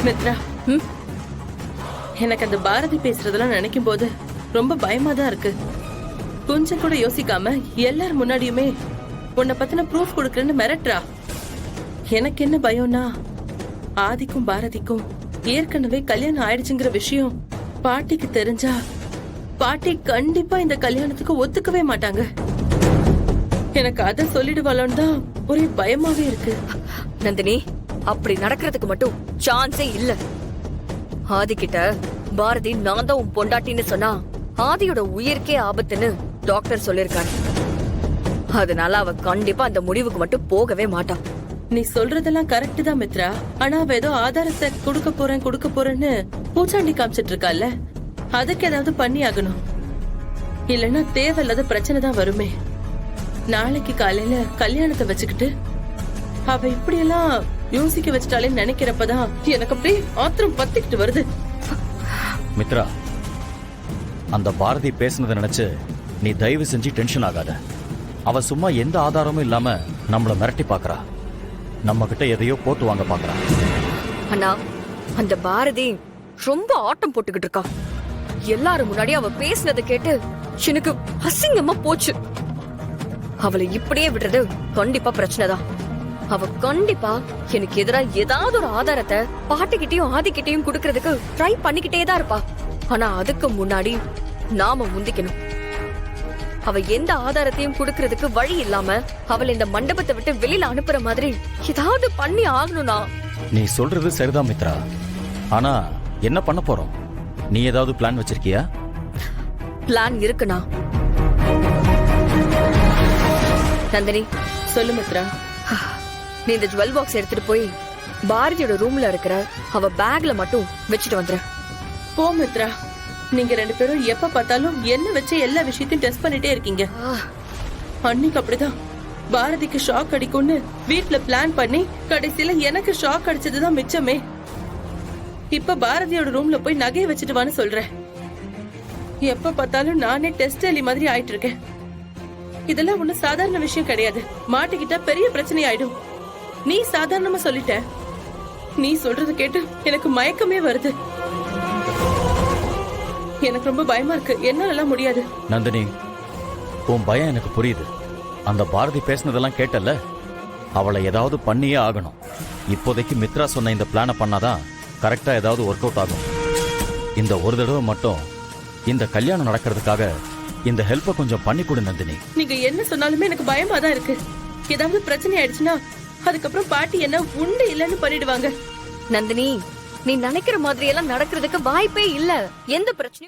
மித்ரா, எனக்கு அந்த பாரதி பேசுறதெல்லாம் நினைக்கும் போது ரொம்ப பயமா தான் இருக்கு. கொஞ்சம் கூட யோசிக்காம எல்லார் முன்னாடியுமே உன்னை பத்தின ப்ரூஃப் கொடுக்கறேன்னு மிரட்டுறா. எனக்கு என்ன பயம்னா, ஆதிக்கும் பாரதிக்கும் ஏற்கனவே கல்யாணம் ஆயிடுச்சுங்கிற விஷயம் பாட்டிக்கு தெரிஞ்சா பாட்டி கண்டிப்பா இந்த கல்யாணத்துக்கு ஒத்துக்கவே மாட்டாங்க. எனக்கு அதை சொல்லிடுவாளோன்னு தான் ஒரே பயமாவே இருக்கு. நந்தினி, அப்படி நடக்கிறதுக்கு மட்டும் சான்ஸே இல்ல. ஆதி கிட்ட பாரதி நான் தான் உன் பொண்டாட்டின்னு சொன்னா ஆதியோட உயிருக்கே ஆபத்துன்னு டாக்டர் சொல்லிருக்காரு. அதனால அவ கண்டிப்பா அந்த முடிவுக்கு மட்டும் போகவே மாட்டான். நீ சொல்றதெல்லாம் கரெக்ட் தான் மித்ரா. ஆனா அவ ஏதோ ஆதாரத்தை கொடுக்க போறேன்னு பூச்சாண்டி காமிச்சிட்டு இருக்கால, அதுக்கு ஏதாவது பண்ணி ஆகணும். இல்லன்னா தேவையில்லாத பிரச்சனை தான் வருமே. நாளைக்கு காலையில கல்யாணத்தை வச்சுக்கிட்டு அவ இப்படி எல்லாம் யோசிக்க வச்சுட்டாலே நினைக்கிறப்பதான் எனக்கு அப்படியே ஆத்திரம் பத்திக்கிட்டு வருது. மித்ரா, அந்த பாரதி பேசுனதை நினைச்சு நீ தயவு செஞ்சு டென்ஷன் ஆகாத. அவ சும்மா எந்த ஆதாரமும் இல்லாம நம்மள மிரட்டி பாக்குறா. நம்ம கிட்ட எதையோ போட்டு வாங்க பாக்குறா. அண்ணா, அந்த பாரதி ரொம்ப ஆட்டம் போட்டுக்கிட்டு இருக்கா. எல்லாரும் முன்னாடி அவ பேசினதை கேட்டு எனக்கு அசிங்கமா போச்சு. அவளை இப்படியே விடுறது கண்டிப்பா பிரச்சனைதான். அவ கண்டிப்பா எனக்கு எதிரா ஏதாவது ஒரு ஆதாரத்தை பாட்டிக்கிட்டையும் ஆதிக்கிட்டையும் குடுக்கறதுக்கு ட்ரை பண்ணிக்கிட்டே தான் இருப்பா. ஆனா அதுக்கு முன்னாடி நாம முந்திக்கணும். அவ எந்த ஆதாரத்தையும் குடுக்கறதுக்கு வழி இல்லாம அவளை இந்த மண்டபத்தை விட்டு வெளியில அனுப்புற மாதிரி ஏதாவது பண்ணி ஆகணும்னா. நீ சொல்றது சரிதான் மித்ரா. ஆனா என்ன பண்ண போறோம்? நீ ஏதாவது பிளான் வச்சிருக்கியா? பிளான் இருக்குண்ணா. நந்தினி, சொல்லு மித்ரா. நீ இந்த ஜுவல் பாக்ஸ் எடுத்துட்டு போய் பாரதியோட ரூம்ல இருக்கிற அவ பேக்ல மட்டும் வச்சுட்டு வந்துரு. போ மித்ரா, நீங்க ரெண்டு பேரும் எப்ப பார்த்தாலும் என்ன வச்சு எல்லா விஷயத்தையும் டெஸ்ட் பண்ணிட்டே இருக்கீங்க. அன்னைக்கு அப்படிதான் பாரதிக்கு ஷாக் அடிக்கும்னு வீட்ல பிளான் பண்ணி கடைசியில எனக்கு ஷாக் அடிச்சதுதான் மிச்சமே. இப்ப பாரதியோட ரூம்ல போய் நகையை வச்சுட்டு வான்னு சொல்றேன். எப்ப பார்த்தாலும் நானே டெஸ்ட் எலி மாதிரி ஆயிட்டு இருக்கேன். இதெல்லாம் ஒண்ணு சாதாரண விஷயம் கிடையாது. மாட்டிக்கிட்டா பெரிய பிரச்சனை ஆயிடும். நீ சாதாரணமா சொல்லிட்ட. நீ சொல்றது கேட்டு எனக்கு மயக்கமே வருது. எனக்கு ரொம்ப பயமா இருக்கு. என்னால முடியாது. நந்தினி, உன் பயம் எனக்கு புரியுது. அந்த பாரதி பேசினதெல்லாம் கேட்டல, அவளை ஏதாவது பண்ணியே ஆகணும். இப்போதைக்கு மித்ரா சொன்ன இந்த பிளான பண்ணாதான் கரெக்டா ஏதாவது ஒர்க் அவுட் ஆகும். இந்த ஒரு தடவை மட்டும் இந்த கல்யாணம் நடக்கிறதுக்காக இந்த ஹெல்ப்பை கொஞ்சம் பண்ணி கொடு நந்தினி. நீங்க என்ன சொன்னாலுமே எனக்கு பயமா தான் இருக்கு. ஏதாவது பிரச்சனை ஆயிடுச்சுன்னா அதுக்கப்புறம் பாட்டி என்ன உண்டு இல்லன்னு பண்ணிடுவாங்க. நந்தினி, நீ நினைக்கிற மாதிரி எல்லாம் நடக்கிறதுக்கு வாய்ப்பே இல்ல. எந்த பிரச்சனையும்